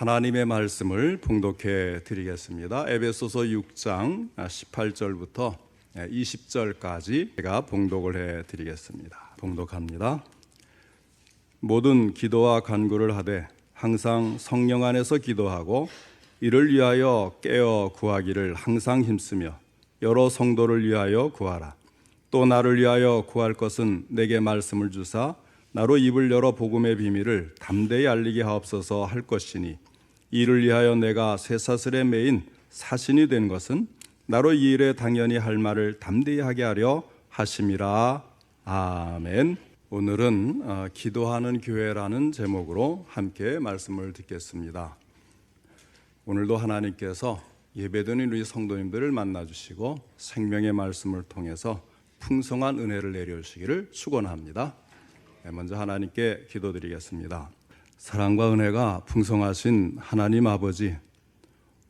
하나님의 말씀을 봉독해 드리겠습니다. 에베소서 6장 18절부터 20절까지 제가 봉독을 해 드리겠습니다. 봉독합니다. 모든 기도와 간구를 하되 항상 성령 안에서 기도하고 이를 위하여 깨어 구하기를 항상 힘쓰며 여러 성도를 위하여 구하라. 또 나를 위하여 구할 것은 내게 말씀을 주사 나로 입을 열어 복음의 비밀을 담대히 알리게 하옵소서 할 것이니 이를 위하여 내가 쇠사슬에 매인 사신이 된 것은 나로 이 일에 당연히 할 말을 담대히 하게 하려 하심이라. 아멘. 오늘은 기도하는 교회라는 제목으로 함께 말씀을 듣겠습니다. 오늘도 하나님께서 예배드리는 우리 성도님들을 만나주시고 생명의 말씀을 통해서 풍성한 은혜를 내려주시기를 축원합니다. 먼저 하나님께 기도드리겠습니다. 사랑과 은혜가 풍성하신 하나님 아버지,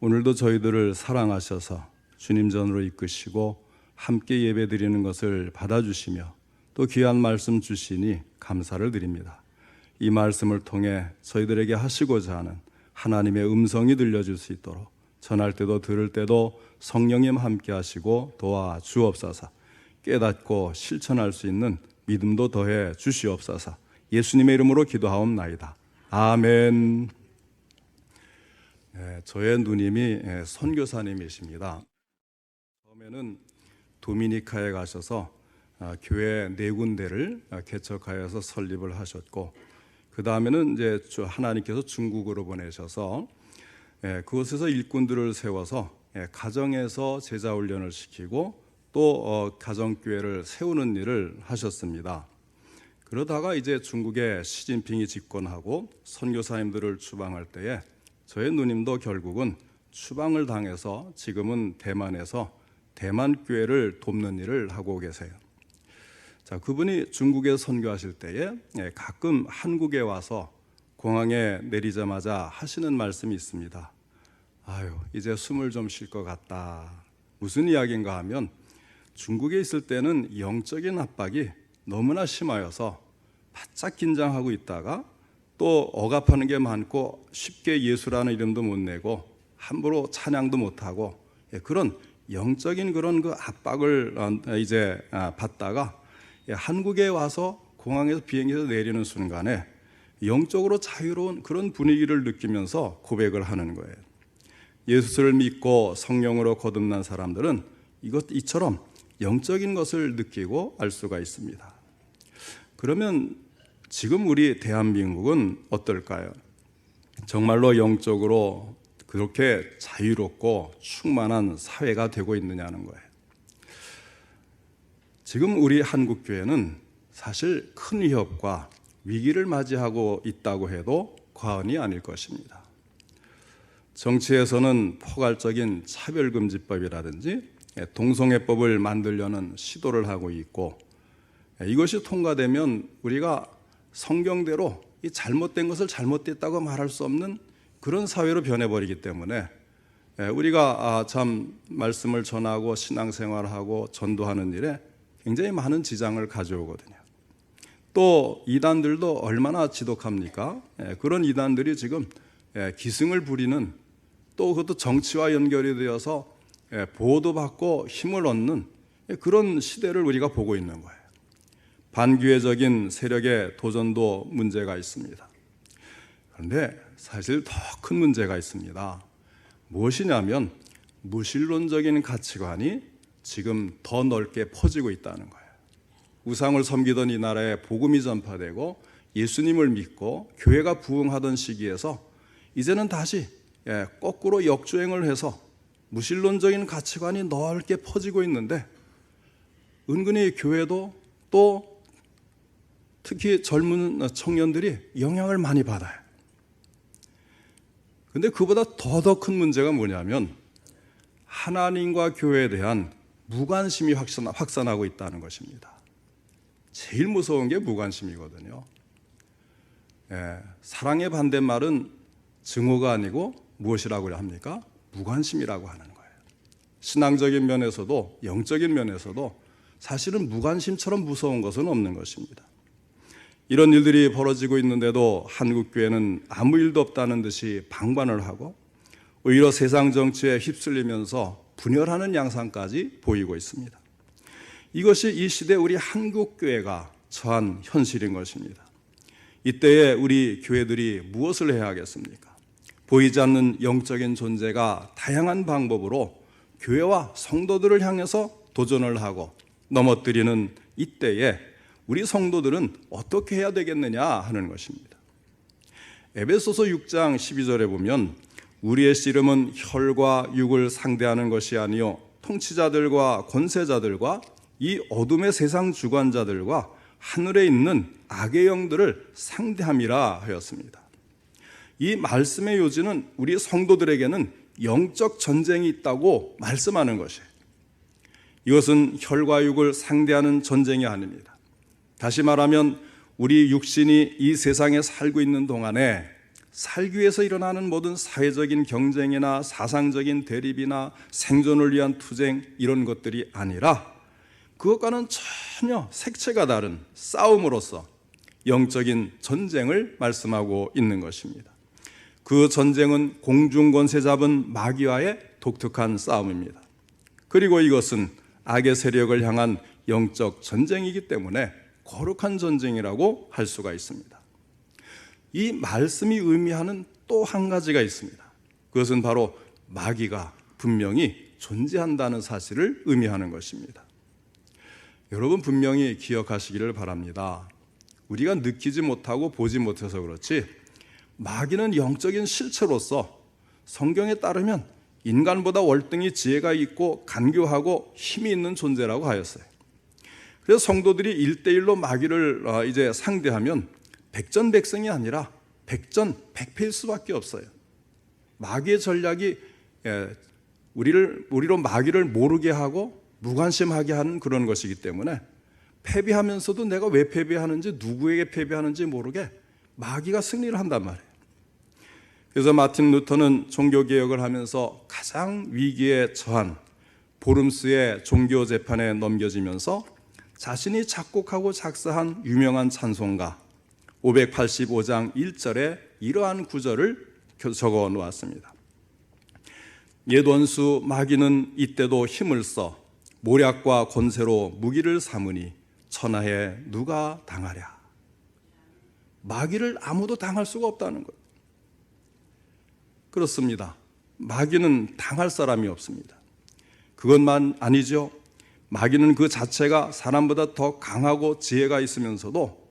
오늘도 저희들을 사랑하셔서 주님 전으로 이끄시고 함께 예배드리는 것을 받아주시며 또 귀한 말씀 주시니 감사를 드립니다. 이 말씀을 통해 저희들에게 하시고자 하는 하나님의 음성이 들려줄 수 있도록 전할 때도 들을 때도 성령님 함께 하시고 도와주옵소서. 깨닫고 실천할 수 있는 믿음도 더해 주시옵소서. 예수님의 이름으로 기도하옵나이다. 아멘. 저의 누님이 선교사님이십니다. 처음에는 도미니카에 가셔서 교회 4군데를 개척하여서 설립을 하셨고, 그 다음에는 이제 하나님께서 중국으로 보내셔서 그곳에서 일꾼들을 세워서 가정에서 제자 훈련을 시키고 또 가정교회를 세우는 일을 하셨습니다. 그러다가 이제 중국에 시진핑이 집권하고 선교사님들을 추방할 때에 저의 누님도 결국은 추방을 당해서 지금은 대만에서 대만교회를 돕는 일을 하고 계세요. 자, 그분이 중국에 선교하실 때에 가끔 한국에 와서 공항에 내리자마자 하시는 말씀이 있습니다. 아유, 이제 숨을 좀 쉴 것 같다. 무슨 이야기인가 하면 중국에 있을 때는 영적인 압박이 너무나 심하여서 바짝 긴장하고 있다가 또 억압하는 게 많고 쉽게 예수라는 이름도 못 내고 함부로 찬양도 못하고 그런 영적인 그런 그 압박을 이제 받다가 한국에 와서 공항에서 비행기에서 내리는 순간에 영적으로 자유로운 그런 분위기를 느끼면서 고백을 하는 거예요. 예수를 믿고 성령으로 거듭난 사람들은 이처럼 영적인 것을 느끼고 알 수가 있습니다. 그러면 지금 우리 대한민국은 어떨까요? 정말로 영적으로 그렇게 자유롭고 충만한 사회가 되고 있느냐는 거예요. 지금 우리 한국교회는 사실 큰 위협과 위기를 맞이하고 있다고 해도 과언이 아닐 것입니다. 정치에서는 포괄적인 차별금지법이라든지 동성애법을 만들려는 시도를 하고 있고, 이것이 통과되면 우리가 성경대로 이 잘못된 것을 잘못됐다고 말할 수 없는 그런 사회로 변해버리기 때문에 우리가 참 말씀을 전하고 신앙생활하고 전도하는 일에 굉장히 많은 지장을 가져오거든요. 또 이단들도 얼마나 지독합니까? 그런 이단들이 지금 기승을 부리는, 또 그것도 정치와 연결이 되어서 보호도 받고 힘을 얻는 그런 시대를 우리가 보고 있는 거예요. 반교회적인 세력의 도전도 문제가 있습니다. 그런데 사실 더 큰 문제가 있습니다. 무엇이냐면 무신론적인 가치관이 지금 더 넓게 퍼지고 있다는 거예요. 우상을 섬기던 이 나라에 복음이 전파되고 예수님을 믿고 교회가 부흥하던 시기에서 이제는 다시 거꾸로 역주행을 해서 무신론적인 가치관이 넓게 퍼지고 있는데, 은근히 교회도 또 특히 젊은 청년들이 영향을 많이 받아요. 근데 그보다 더 큰 문제가 뭐냐면 하나님과 교회에 대한 무관심이 확산하고 있다는 것입니다. 제일 무서운 게 무관심이거든요. 사랑의 반대말은 증오가 아니고 무엇이라고 합니까? 무관심이라고 하는 거예요. 신앙적인 면에서도 영적인 면에서도 사실은 무관심처럼 무서운 것은 없는 것입니다. 이런 일들이 벌어지고 있는데도 한국교회는 아무 일도 없다는 듯이 방관을 하고 오히려 세상 정치에 휩쓸리면서 분열하는 양상까지 보이고 있습니다. 이것이 이 시대 우리 한국교회가 처한 현실인 것입니다. 이때에 우리 교회들이 무엇을 해야 하겠습니까? 보이지 않는 영적인 존재가 다양한 방법으로 교회와 성도들을 향해서 도전을 하고 넘어뜨리는 이때에 우리 성도들은 어떻게 해야 되겠느냐 하는 것입니다. 에베소서 6장 12절에 보면 우리의 씨름은 혈과 육을 상대하는 것이 아니요 통치자들과 권세자들과 이 어둠의 세상 주관자들과 하늘에 있는 악의 영들을 상대함이라 하였습니다. 이 말씀의 요지는 우리 성도들에게는 영적 전쟁이 있다고 말씀하는 것이에요. 이것은 혈과 육을 상대하는 전쟁이 아닙니다. 다시 말하면 우리 육신이 이 세상에 살고 있는 동안에 살기 위해서 일어나는 모든 사회적인 경쟁이나 사상적인 대립이나 생존을 위한 투쟁 이런 것들이 아니라 그것과는 전혀 색채가 다른 싸움으로서 영적인 전쟁을 말씀하고 있는 것입니다. 그 전쟁은 공중권세 잡은 마귀와의 독특한 싸움입니다. 그리고 이것은 악의 세력을 향한 영적 전쟁이기 때문에 거룩한 전쟁이라고 할 수가 있습니다. 이 말씀이 의미하는 또 한 가지가 있습니다. 그것은 바로 마귀가 분명히 존재한다는 사실을 의미하는 것입니다. 여러분 분명히 기억하시기를 바랍니다. 우리가 느끼지 못하고 보지 못해서 그렇지 마귀는 영적인 실체로서 성경에 따르면 인간보다 월등히 지혜가 있고 간교하고 힘이 있는 존재라고 하였어요. 그래서 성도들이 1대1로 마귀를 이제 상대하면 백전백승이 아니라 백전백패일 수밖에 없어요. 마귀의 전략이 우리로 마귀를 모르게 하고 무관심하게 하는 그런 것이기 때문에 패배하면서도 내가 왜 패배하는지 누구에게 패배하는지 모르게 마귀가 승리를 한단 말이에요. 그래서 마틴 루터는 종교개혁을 하면서 가장 위기에 처한 보름스의 종교재판에 넘겨지면서 자신이 작곡하고 작사한 유명한 찬송가 585장 1절에 이러한 구절을 적어 놓았습니다. 옛 원수 마귀는 이때도 힘을 써 모략과 권세로 무기를 삼으니 천하에 누가 당하랴. 마귀를 아무도 당할 수가 없다는 거예요. 그렇습니다. 마귀는 당할 사람이 없습니다. 그것만 아니죠. 마귀는 그 자체가 사람보다 더 강하고 지혜가 있으면서도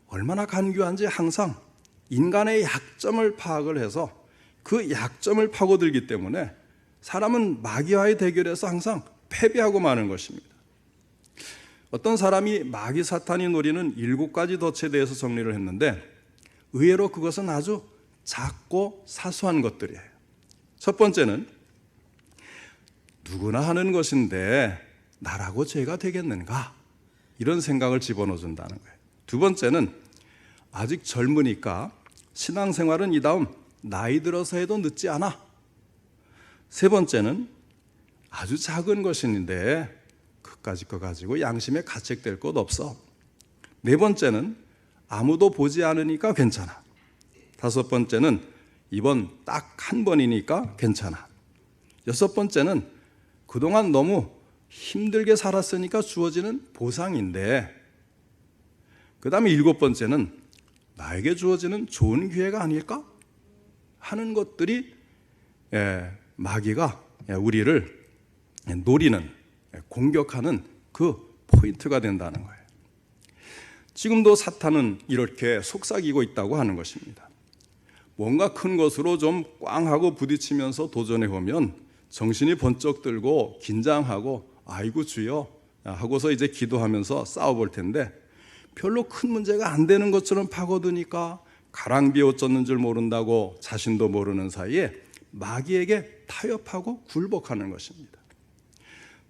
얼마나 간교한지 항상 인간의 약점을 파악을 해서 그 약점을 파고들기 때문에 사람은 마귀와의 대결에서 항상 패배하고 마는 것입니다. 어떤 사람이 마귀 사탄이 노리는 7가지 덫에 대해서 정리를 했는데 의외로 그것은 아주 작고 사소한 것들이에요. 첫 번째는 누구나 하는 것인데 나라고 죄가 되겠는가? 이런 생각을 집어넣어 준다는 거예요. 두 번째는 아직 젊으니까 신앙생활은 이 다음 나이 들어서 해도 늦지 않아. 세 번째는 아주 작은 것인데 그까짓 거 가지고 양심에 가책될 것 없어. 네 번째는 아무도 보지 않으니까 괜찮아. 다섯 번째는 이번 딱 한 번이니까 괜찮아. 여섯 번째는 그동안 너무 힘들게 살았으니까 주어지는 보상인데, 그 다음에 7번째는 나에게 주어지는 좋은 기회가 아닐까 하는 것들이 마귀가 우리를 노리는, 공격하는 그 포인트가 된다는 거예요. 지금도 사탄은 이렇게 속삭이고 있다고 하는 것입니다. 뭔가 큰 것으로 좀 꽝하고 부딪히면서 도전해 보면 정신이 번쩍 들고 긴장하고 아이고 주여 하고서 이제 기도하면서 싸워볼 텐데 별로 큰 문제가 안 되는 것처럼 파고드니까 가랑비에 옷 젖는 줄 모른다고 자신도 모르는 사이에 마귀에게 타협하고 굴복하는 것입니다.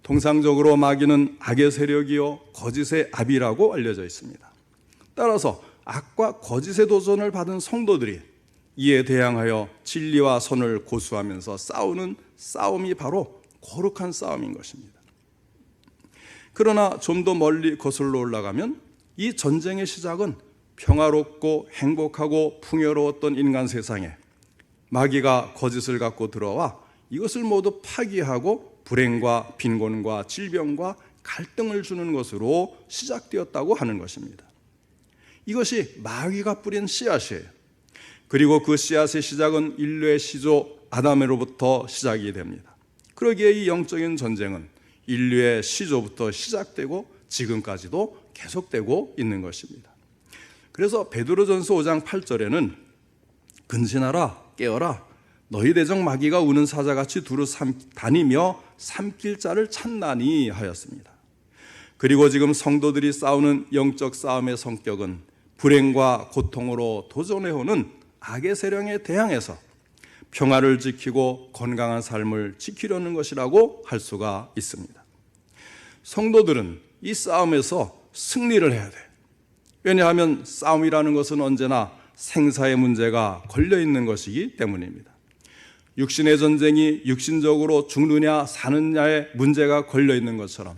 통상적으로 마귀는 악의 세력이요 거짓의 압이라고 알려져 있습니다. 따라서 악과 거짓의 도전을 받은 성도들이 이에 대항하여 진리와 선을 고수하면서 싸우는 싸움이 바로 거룩한 싸움인 것입니다. 그러나 좀 더 멀리 거슬러 올라가면 이 전쟁의 시작은 평화롭고 행복하고 풍요로웠던 인간 세상에 마귀가 거짓을 갖고 들어와 이것을 모두 파괴하고 불행과 빈곤과 질병과 갈등을 주는 것으로 시작되었다고 하는 것입니다. 이것이 마귀가 뿌린 씨앗이에요. 그리고 그 씨앗의 시작은 인류의 시조 아담으로부터 시작이 됩니다. 그러기에 이 영적인 전쟁은 인류의 시조부터 시작되고 지금까지도 계속되고 있는 것입니다. 그래서 베드로전서 5장 8절에는 근신하라 깨어라 너희 대적 마귀가 우는 사자같이 두루 다니며 삼킬 자를 찾나니 하였습니다. 그리고 지금 성도들이 싸우는 영적 싸움의 성격은 불행과 고통으로 도전해오는 악의 세력에 대항해서 평화를 지키고 건강한 삶을 지키려는 것이라고 할 수가 있습니다. 성도들은 이 싸움에서 승리를 해야 돼. 왜냐하면 싸움이라는 것은 언제나 생사의 문제가 걸려있는 것이기 때문입니다. 육신의 전쟁이 육신적으로 죽느냐 사느냐의 문제가 걸려있는 것처럼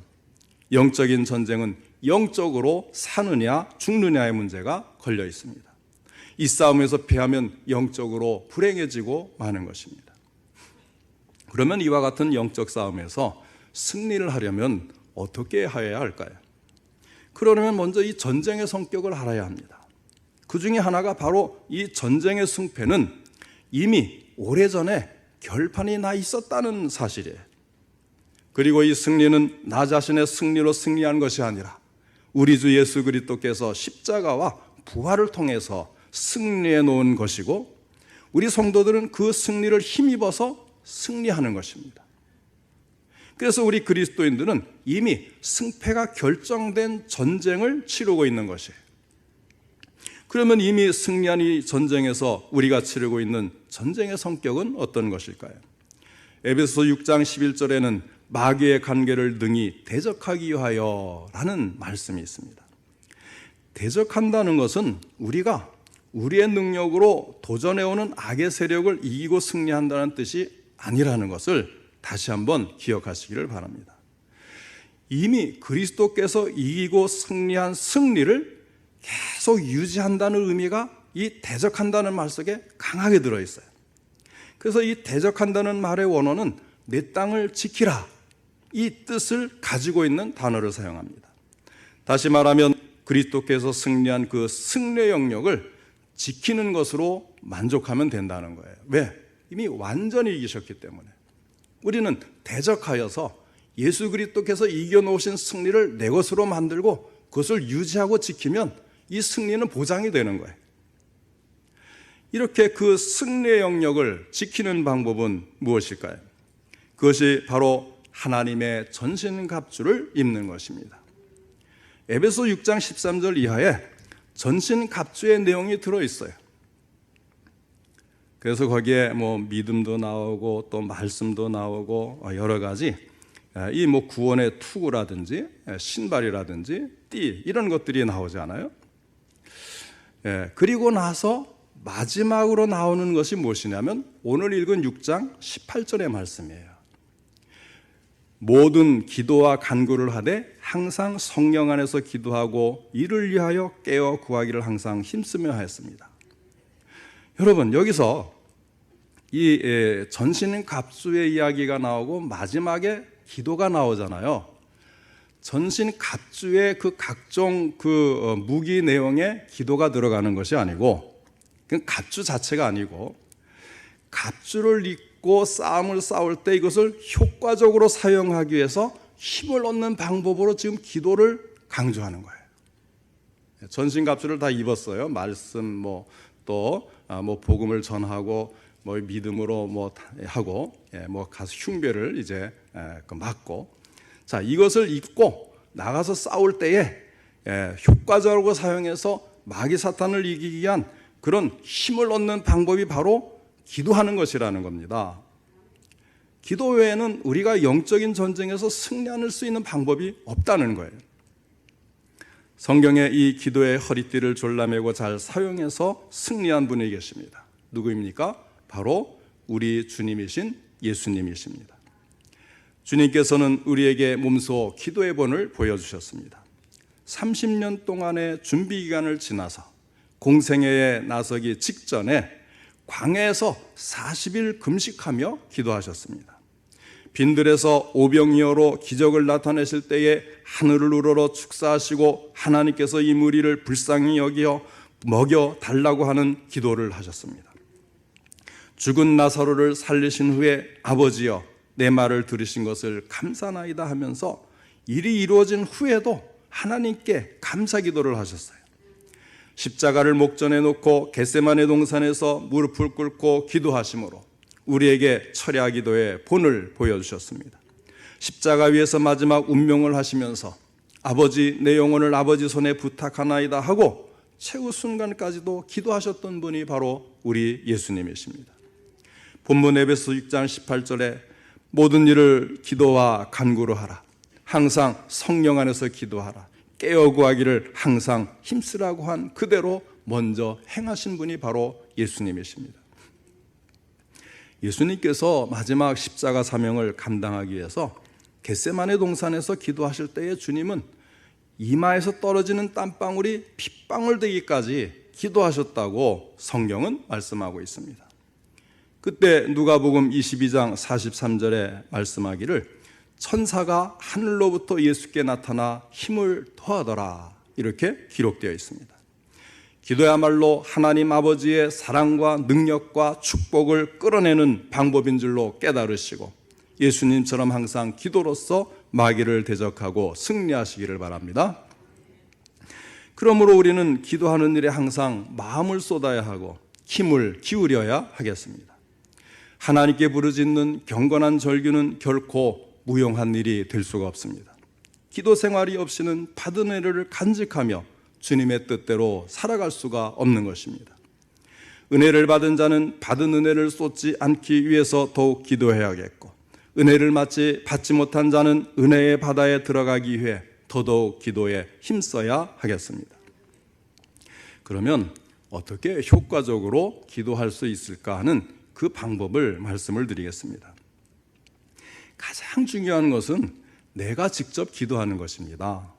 영적인 전쟁은 영적으로 사느냐 죽느냐의 문제가 걸려 있습니다. 이 싸움에서 패하면 영적으로 불행해지고 마는 것입니다. 그러면 이와 같은 영적 싸움에서 승리를 하려면 어떻게 해야 할까요? 그러려면 먼저 이 전쟁의 성격을 알아야 합니다. 그 중에 하나가 바로 이 전쟁의 승패는 이미 오래전에 결판이 나 있었다는 사실이에요. 그리고 이 승리는 나 자신의 승리로 승리한 것이 아니라 우리 주 예수 그리스도께서 십자가와 부활을 통해서 승리해 놓은 것이고 우리 성도들은 그 승리를 힘입어서 승리하는 것입니다. 그래서 우리 그리스도인들은 이미 승패가 결정된 전쟁을 치르고 있는 것이에요. 그러면 이미 승리한 이 전쟁에서 우리가 치르고 있는 전쟁의 성격은 어떤 것일까요? 에베소서 6장 11절에는 마귀의 관계를 능히 대적하기 위하여 라는 말씀이 있습니다. 대적한다는 것은 우리가 우리의 능력으로 도전해오는 악의 세력을 이기고 승리한다는 뜻이 아니라는 것을 다시 한번 기억하시기를 바랍니다. 이미 그리스도께서 이기고 승리한 승리를 계속 유지한다는 의미가 이 대적한다는 말 속에 강하게 들어있어요. 그래서 이 대적한다는 말의 원어는 내 땅을 지키라 이 뜻을 가지고 있는 단어를 사용합니다. 다시 말하면 그리스도께서 승리한 그 승리의 영역을 지키는 것으로 만족하면 된다는 거예요. 왜? 이미 완전히 이기셨기 때문에. 우리는 대적하여서 예수 그리스도께서 이겨놓으신 승리를 내 것으로 만들고 그것을 유지하고 지키면 이 승리는 보장이 되는 거예요. 이렇게 그 승리의 영역을 지키는 방법은 무엇일까요? 그것이 바로 하나님의 전신갑주를 입는 것입니다. 에베소 6장 13절 이하에 전신갑주의 내용이 들어있어요. 그래서 거기에 믿음도 나오고 또 말씀도 나오고 여러 가지 이 구원의 투구라든지 신발이라든지 띠 이런 것들이 나오지 않아요? 그리고 나서 마지막으로 나오는 것이 무엇이냐면 오늘 읽은 6장 18절의 말씀이에요. 모든 기도와 간구를 하되 항상 성령 안에서 기도하고 이를 위하여 깨어 구하기를 항상 힘쓰며 하였습니다. 여러분 여기서 이 전신갑주의 이야기가 나오고 마지막에 기도가 나오잖아요. 전신갑주의 그 각종 무기 내용에 기도가 들어가는 것이 아니고 그 갑주 자체가 아니고 갑주를 입고 싸움을 싸울 때 이것을 효과적으로 사용하기 위해서 힘을 얻는 방법으로 지금 기도를 강조하는 거예요. 전신갑주를 다 입었어요. 말씀 또 복음을 전하고 믿음으로 하고 가서 흉배를 이제 맞고 자 이것을 입고 나가서 싸울 때에 효과적으로 사용해서 마귀 사탄을 이기기 위한 그런 힘을 얻는 방법이 바로 기도하는 것이라는 겁니다. 기도 외에는 우리가 영적인 전쟁에서 승리할 수 있는 방법이 없다는 거예요. 성경에 이 기도의 허리띠를 졸라매고 잘 사용해서 승리한 분이 계십니다. 누구입니까? 바로 우리 주님이신 예수님이십니다. 주님께서는 우리에게 몸소 기도의 본을 보여주셨습니다. 30년 동안의 준비 기간을 지나서 공생애에 나서기 직전에 광야에서 40일 금식하며 기도하셨습니다. 빈들에서 오병이어로 기적을 나타내실 때에 하늘을 우러러 축사하시고 하나님께서 이 무리를 불쌍히 여겨 먹여 달라고 하는 기도를 하셨습니다. 죽은 나사로를 살리신 후에 아버지여 내 말을 들으신 것을 감사나이다 하면서 일이 이루어진 후에도 하나님께 감사 기도를 하셨어요. 십자가를 목전에 놓고 겟세마네 동산에서 무릎을 꿇고 기도하심으로 우리에게 철야 기도의 본을 보여주셨습니다. 십자가 위에서 마지막 운명을 하시면서 아버지 내 영혼을 아버지 손에 부탁하나이다 하고 최후 순간까지도 기도하셨던 분이 바로 우리 예수님이십니다. 본문 에베소 6장 18절에 모든 일을 기도와 간구로 하라. 항상 성령 안에서 기도하라. 깨어 구하기를 항상 힘쓰라고 한 그대로 먼저 행하신 분이 바로 예수님이십니다. 예수님께서 마지막 십자가 사명을 감당하기 위해서 겟세마네 동산에서 기도하실 때에 주님은 이마에서 떨어지는 땀방울이 핏방울 되기까지 기도하셨다고 성경은 말씀하고 있습니다. 그때 누가복음 22장 43절에 말씀하기를 천사가 하늘로부터 예수께 나타나 힘을 더하더라 이렇게 기록되어 있습니다. 기도야말로 하나님 아버지의 사랑과 능력과 축복을 끌어내는 방법인 줄로 깨달으시고 예수님처럼 항상 기도로서 마귀를 대적하고 승리하시기를 바랍니다. 그러므로 우리는 기도하는 일에 항상 마음을 쏟아야 하고 힘을 기울여야 하겠습니다. 하나님께 부르짖는 경건한 절규는 결코 무용한 일이 될 수가 없습니다. 기도 생활이 없이는 받은 은혜를 간직하며 주님의 뜻대로 살아갈 수가 없는 것입니다. 은혜를 받은 자는 받은 은혜를 쏟지 않기 위해서 더욱 기도해야겠고 은혜를 받지 못한 자는 은혜의 바다에 들어가기 위해 더더욱 기도에 힘써야 하겠습니다. 그러면 어떻게 효과적으로 기도할 수 있을까 하는 그 방법을 말씀을 드리겠습니다. 가장 중요한 것은 내가 직접 기도하는 것입니다.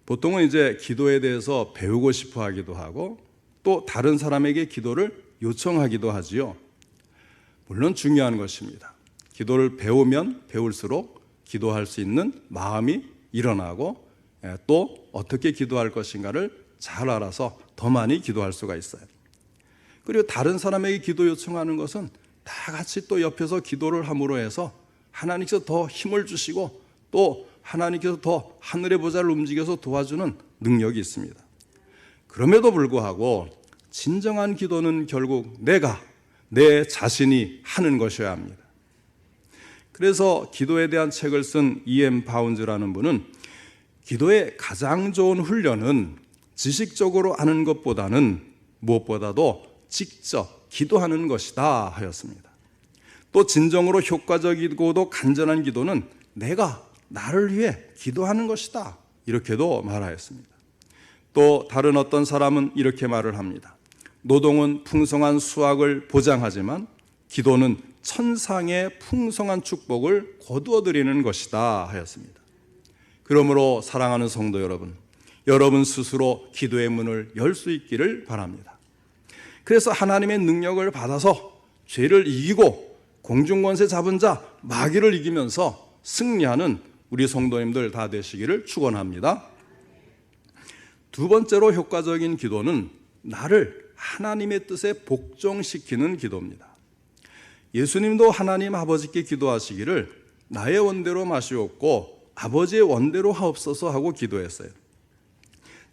보통은 이제 기도에 대해서 배우고 싶어 하기도 하고 또 다른 사람에게 기도를 요청하기도 하지요. 물론 중요한 것입니다. 기도를 배우면 배울수록 기도할 수 있는 마음이 일어나고 또 어떻게 기도할 것인가를 잘 알아서 더 많이 기도할 수가 있어요. 그리고 다른 사람에게 기도 요청하는 것은 다 같이 또 옆에서 기도를 함으로 해서 하나님께서 더 힘을 주시고 또 하나님께서 더 하늘의 보좌를 움직여서 도와주는 능력이 있습니다. 그럼에도 불구하고 진정한 기도는 결국 내 자신이 하는 것이어야 합니다. 그래서 기도에 대한 책을 쓴 E.M. 바운즈라는 분은 기도의 가장 좋은 훈련은 지식적으로 아는 것보다는 무엇보다도 직접 기도하는 것이다 하였습니다. 또 진정으로 효과적이고도 간절한 기도는 내가 나를 위해 기도하는 것이다 이렇게도 말하였습니다. 또 다른 어떤 사람은 이렇게 말을 합니다. 노동은 풍성한 수확을 보장하지만 기도는 천상의 풍성한 축복을 거두어 드리는 것이다 하였습니다. 그러므로 사랑하는 성도 여러분, 여러분 스스로 기도의 문을 열 수 있기를 바랍니다. 그래서 하나님의 능력을 받아서 죄를 이기고 공중권세 잡은 자 마귀를 이기면서 승리하는 우리 성도님들 다 되시기를 축원합니다. 두 번째로 효과적인 기도는 나를 하나님의 뜻에 복종시키는 기도입니다. 예수님도 하나님 아버지께 기도하시기를 나의 원대로 마시옵고 아버지의 원대로 하옵소서 하고 기도했어요.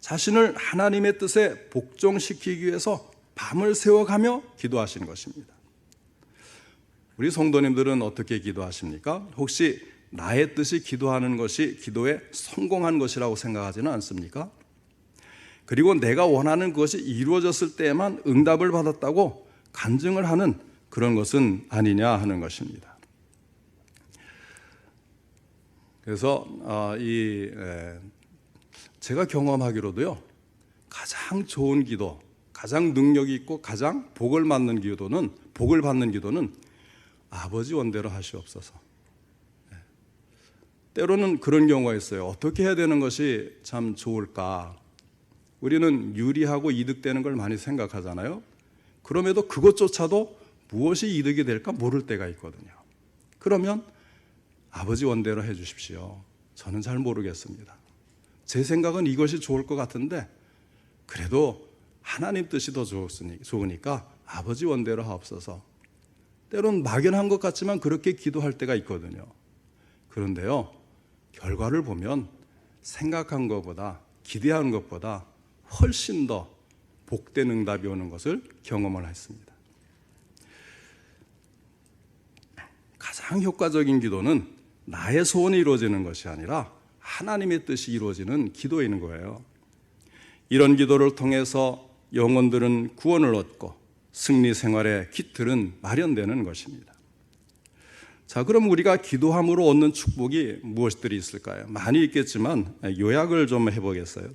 자신을 하나님의 뜻에 복종시키기 위해서 밤을 새워가며 기도하신 것입니다. 우리 성도님들은 어떻게 기도하십니까? 혹시 나의 뜻이 기도하는 것이 기도에 성공한 것이라고 생각하지는 않습니까? 그리고 내가 원하는 것이 이루어졌을 때에만 응답을 받았다고 간증을 하는 그런 것은 아니냐 하는 것입니다. 그래서 제가 경험하기로도요, 가장 좋은 기도, 가장 능력이 있고 가장 복을 받는 기도는 아버지 원대로 하시옵소서. 때로는 그런 경우가 있어요. 어떻게 해야 되는 것이 참 좋을까? 우리는 유리하고 이득되는 걸 많이 생각하잖아요. 그럼에도 그것조차도 무엇이 이득이 될까 모를 때가 있거든요. 그러면 아버지 원대로 해 주십시오. 저는 잘 모르겠습니다. 제 생각은 이것이 좋을 것 같은데 그래도 하나님 뜻이 더 좋으니까 아버지 원대로 하옵소서. 때론 막연한 것 같지만 그렇게 기도할 때가 있거든요. 그런데요, 결과를 보면 생각한 것보다, 기대한 것보다 훨씬 더 복된 응답이 오는 것을 경험을 했습니다. 가장 효과적인 기도는 나의 소원이 이루어지는 것이 아니라 하나님의 뜻이 이루어지는 기도인 거예요. 이런 기도를 통해서 영혼들은 구원을 얻고 승리 생활의 기틀은 마련되는 것입니다. 자, 그럼 우리가 기도함으로 얻는 축복이 무엇들이 있을까요? 많이 있겠지만 요약을 좀 해보겠어요.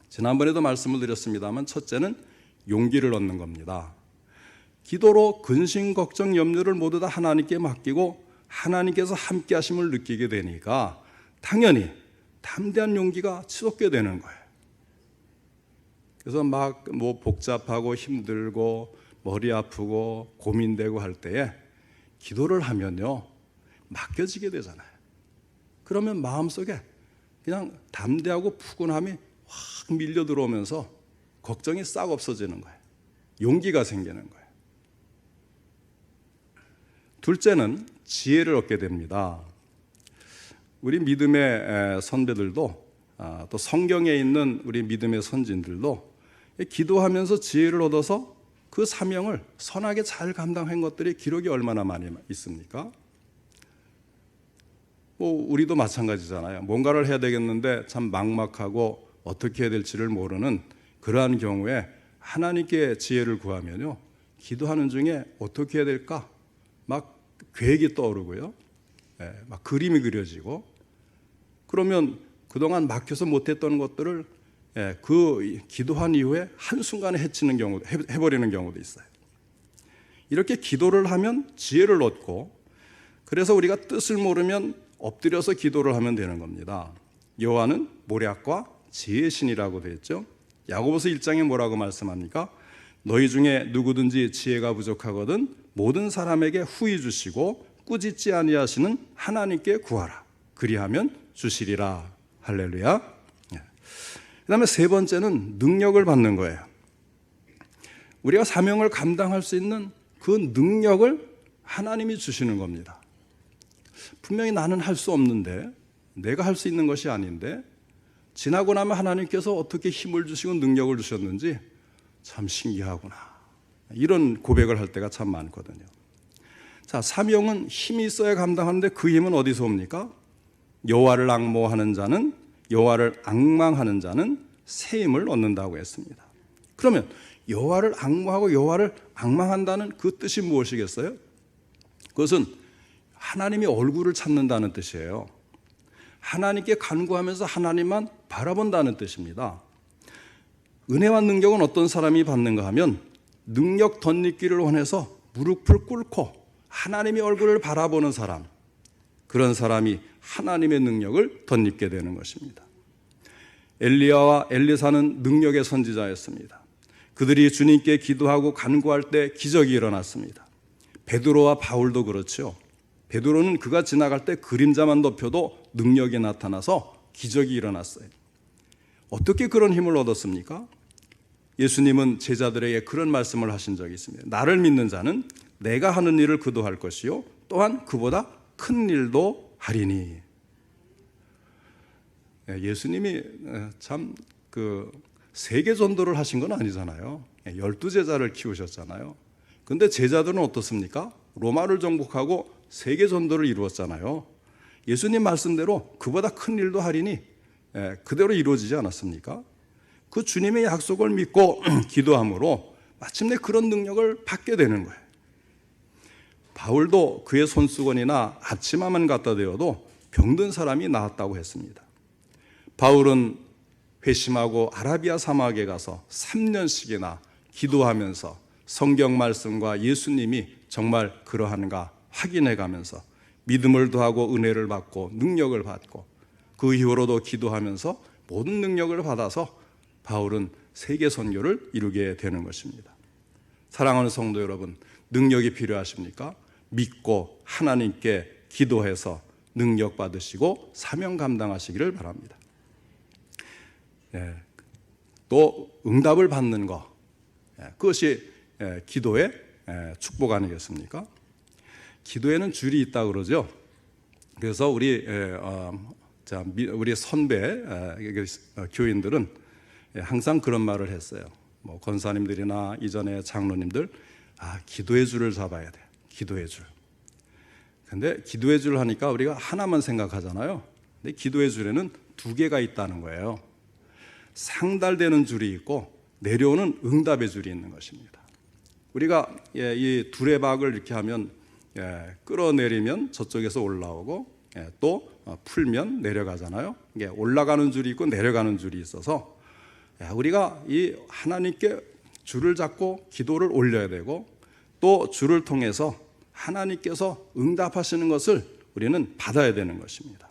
지난번에도 말씀을 드렸습니다만 첫째는 용기를 얻는 겁니다. 기도로 근심, 걱정, 염려를 모두 다 하나님께 맡기고 하나님께서 함께 하심을 느끼게 되니까 당연히 담대한 용기가 치솟게 되는 거예요. 그래서 막 복잡하고 힘들고 머리 아프고 고민되고 할 때에 기도를 하면요, 맡겨지게 되잖아요. 그러면 마음속에 그냥 담대하고 푸근함이 확 밀려 들어오면서 걱정이 싹 없어지는 거예요. 용기가 생기는 거예요. 둘째는 지혜를 얻게 됩니다. 우리 믿음의 선배들도 또 성경에 있는 우리 믿음의 선진들도 기도하면서 지혜를 얻어서 그 사명을 선하게 잘 감당한 것들이 기록이 얼마나 많이 있습니까? 우리도 마찬가지잖아요. 뭔가를 해야 되겠는데 참 막막하고 어떻게 해야 될지를 모르는 그러한 경우에 하나님께 지혜를 구하면요, 기도하는 중에 어떻게 해야 될까? 막 계획이 떠오르고요, 막 그림이 그려지고, 그러면 그동안 막혀서 못했던 것들을 그 기도한 이후에 한순간에 해버리는 경우도 있어요. 이렇게 기도를 하면 지혜를 얻고, 그래서 우리가 뜻을 모르면 엎드려서 기도를 하면 되는 겁니다. 여호와는 모략과 지혜의 신이라고 되어 있죠. 야고보서 1장에 뭐라고 말씀합니까? 너희 중에 누구든지 지혜가 부족하거든 모든 사람에게 후히 주시고 꾸짖지 아니하시는 하나님께 구하라. 그리하면 주시리라. 할렐루야. 그 다음에 세 번째는 능력을 받는 거예요. 우리가 사명을 감당할 수 있는 그 능력을 하나님이 주시는 겁니다. 분명히 나는 할 수 없는데, 내가 할 수 있는 것이 아닌데, 지나고 나면 하나님께서 어떻게 힘을 주시고 능력을 주셨는지 참 신기하구나. 이런 고백을 할 때가 참 많거든요. 자, 사명은 힘이 있어야 감당하는데 그 힘은 어디서 옵니까? 여호와를 앙모하는 자는, 여호와를 앙망하는 자는 새 힘을 얻는다고 했습니다. 그러면 여호와를 앙모하고 여호와를 앙망한다는 그 뜻이 무엇이겠어요? 그것은 하나님의 얼굴을 찾는다는 뜻이에요. 하나님께 간구하면서 하나님만 바라본다는 뜻입니다. 은혜와 능력은 어떤 사람이 받는가 하면 능력 덧입기를 원해서 무릎을 꿇고 하나님의 얼굴을 바라보는 사람, 그런 사람이 하나님의 능력을 덧입게 되는 것입니다. 엘리야와 엘리사는 능력의 선지자였습니다. 그들이 주님께 기도하고 간구할 때 기적이 일어났습니다. 베드로와 바울도 그렇죠. 베드로는 그가 지나갈 때 그림자만 덮여도 능력이 나타나서 기적이 일어났어요. 어떻게 그런 힘을 얻었습니까? 예수님은 제자들에게 그런 말씀을 하신 적이 있습니다. 나를 믿는 자는 내가 하는 일을 그도 할 것이요 또한 그보다 큰 일도 하리니. 예수님이 참 세계 전도를 하신 건 아니잖아요. 12제자를 키우셨잖아요. 그런데 제자들은 어떻습니까? 로마를 정복하고 세계 전도를 이루었잖아요. 예수님 말씀대로 그보다 큰 일도 하리니 그대로 이루어지지 않았습니까? 그 주님의 약속을 믿고 기도함으로 마침내 그런 능력을 받게 되는 거예요. 바울도 그의 손수건이나 아치마만 갖다 대어도 병든 사람이 나았다고 했습니다. 바울은 회심하고 아라비아 사막에 가서 3년씩이나 기도하면서 성경 말씀과 예수님이 정말 그러한가 확인해 가면서 믿음을 더하고 은혜를 받고 능력을 받고 그 이후로도 기도하면서 모든 능력을 받아서 바울은 세계 선교를 이루게 되는 것입니다. 사랑하는 성도 여러분, 능력이 필요하십니까? 믿고 하나님께 기도해서 능력 받으시고 사명 감당하시기를 바랍니다. 또 응답을 받는 것, 그것이 기도의 축복 아니겠습니까? 기도에는 줄이 있다 그러죠. 그래서 우리 선배 교인들은 항상 그런 말을 했어요. 뭐 권사님들이나 이전에 장로님들, 기도의 줄을 잡아야 돼. 기도의 줄. 근데 기도의 줄 하니까 우리가 하나만 생각하잖아요. 근데 기도의 줄에는 두 개가 있다는 거예요. 상달되는 줄이 있고 내려오는 응답의 줄이 있는 것입니다. 우리가 이 두레박을 이렇게 하면 끌어내리면 저쪽에서 올라오고 또 풀면 내려가잖아요. 이게 올라가는 줄이 있고 내려가는 줄이 있어서 우리가 이 하나님께 줄을 잡고 기도를 올려야 되고 또 줄을 통해서 하나님께서 응답하시는 것을 우리는 받아야 되는 것입니다.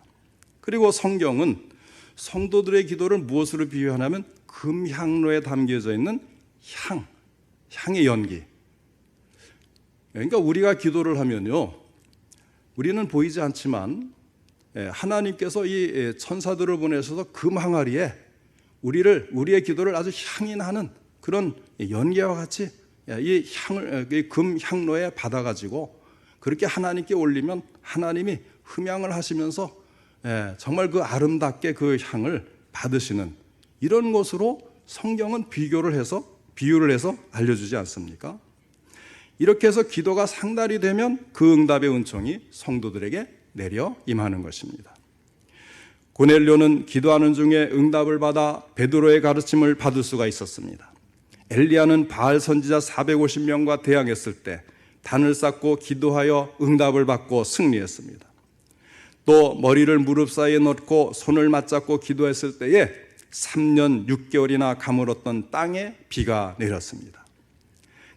그리고 성경은 성도들의 기도를 무엇으로 비유하냐면 금향로에 담겨져 있는 향의 연기. 그러니까 우리가 기도를 하면요, 우리는 보이지 않지만 하나님께서 이 천사들을 보내셔서 금 항아리에 우리의 기도를 아주 향이 나는 그런 연기와 같이 이 향을 금 향로에 받아가지고 그렇게 하나님께 올리면 하나님이 흠향을 하시면서 정말 그 아름답게 그 향을 받으시는 이런 것으로 성경은 비유를 해서 알려주지 않습니까? 이렇게 해서 기도가 상달이 되면 그 응답의 은총이 성도들에게 내려 임하는 것입니다. 고넬료는 기도하는 중에 응답을 받아 베드로의 가르침을 받을 수가 있었습니다. 엘리야는 바알 선지자 450명과 대항했을 때 단을 쌓고 기도하여 응답을 받고 승리했습니다. 또 머리를 무릎 사이에 넣고 손을 맞잡고 기도했을 때에 3년 6개월이나 가물었던 땅에 비가 내렸습니다.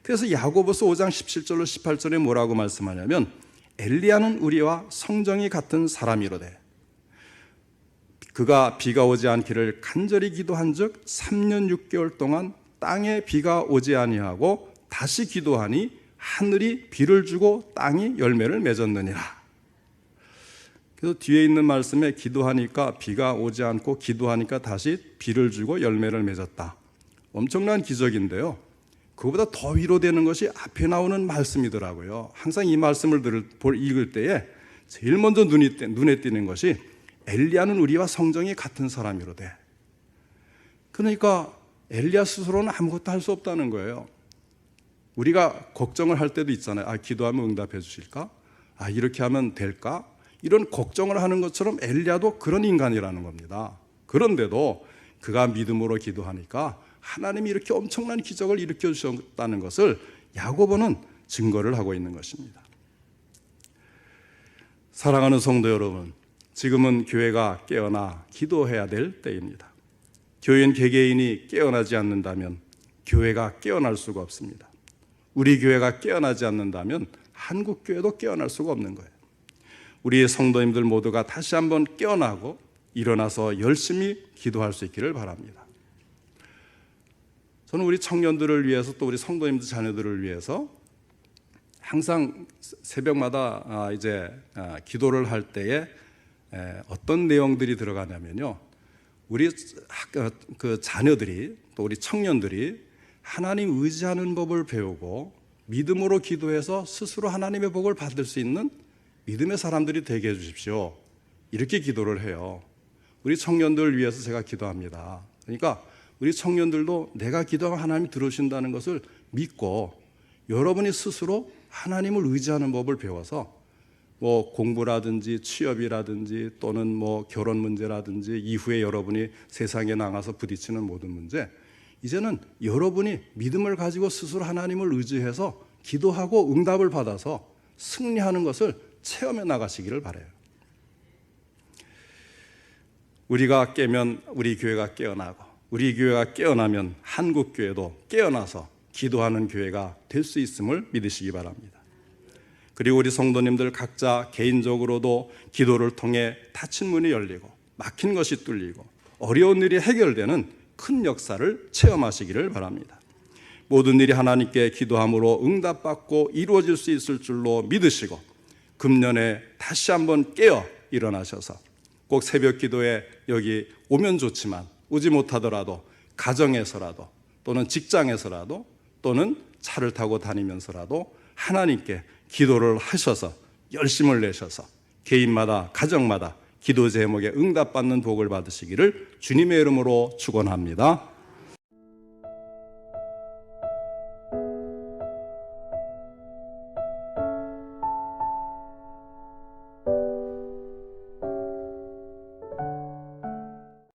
그래서 야고보서 5장 17절로 18절에 뭐라고 말씀하냐면 엘리야는 우리와 성정이 같은 사람이로되 그가 비가 오지 않기를 간절히 기도한즉 3년 6개월 동안 땅에 비가 오지 아니하고 다시 기도하니 하늘이 비를 주고 땅이 열매를 맺었느니라. 그래서 뒤에 있는 말씀에 기도하니까 비가 오지 않고 기도하니까 다시 비를 주고 열매를 맺었다. 엄청난 기적인데요. 그보다 더 위로되는 것이 앞에 나오는 말씀이더라고요. 항상 이 말씀을 읽을 때에 제일 먼저 눈에 띄는 것이 엘리야는 우리와 성정이 같은 사람이로되. 그러니까 엘리야 스스로는 아무것도 할 수 없다는 거예요. 우리가 걱정을 할 때도 있잖아요. 기도하면 응답해 주실까? 이렇게 하면 될까? 이런 걱정을 하는 것처럼 엘리야도 그런 인간이라는 겁니다. 그런데도 그가 믿음으로 기도하니까 하나님이 이렇게 엄청난 기적을 일으켜 주셨다는 것을 야고보는 증거를 하고 있는 것입니다. 사랑하는 성도 여러분, 지금은 교회가 깨어나 기도해야 될 때입니다. 교인 개개인이 깨어나지 않는다면 교회가 깨어날 수가 없습니다. 우리 교회가 깨어나지 않는다면 한국 교회도 깨어날 수가 없는 거예요. 우리 성도님들 모두가 다시 한번 깨어나고 일어나서 열심히 기도할 수 있기를 바랍니다. 저는 우리 청년들을 위해서 또 우리 성도님들 자녀들을 위해서 항상 새벽마다 기도를 할 때에 어떤 내용들이 들어가냐면요, 우리 그 자녀들이 또 우리 청년들이 하나님 의지하는 법을 배우고 믿음으로 기도해서 스스로 하나님의 복을 받을 수 있는 믿음의 사람들이 되게 해주십시오. 이렇게 기도를 해요. 우리 청년들을 위해서 제가 기도합니다. 그러니까 우리 청년들도 내가 기도하면 하나님이 들으신다는 것을 믿고 여러분이 스스로 하나님을 의지하는 법을 배워서 뭐 공부라든지 취업이라든지 또는 뭐 결혼 문제라든지 이후에 여러분이 세상에 나가서 부딪히는 모든 문제, 이제는 여러분이 믿음을 가지고 스스로 하나님을 의지해서 기도하고 응답을 받아서 승리하는 것을 체험해 나가시기를 바라요. 우리가 깨면 우리 교회가 깨어나고 우리 교회가 깨어나면 한국 교회도 깨어나서 기도하는 교회가 될 수 있음을 믿으시기 바랍니다. 그리고 우리 성도님들 각자 개인적으로도 기도를 통해 닫힌 문이 열리고 막힌 것이 뚫리고 어려운 일이 해결되는 큰 역사를 체험하시기를 바랍니다. 모든 일이 하나님께 기도함으로 응답받고 이루어질 수 있을 줄로 믿으시고 금년에 다시 한번 깨어 일어나셔서 꼭 새벽 기도에 여기 오면 좋지만 오지 못하더라도 가정에서라도 또는 직장에서라도 또는 차를 타고 다니면서라도 하나님께 기도를 하셔서 열심을 내셔서 개인마다 가정마다 기도 제목에 응답받는 복을 받으시기를 주님의 이름으로 축원합니다.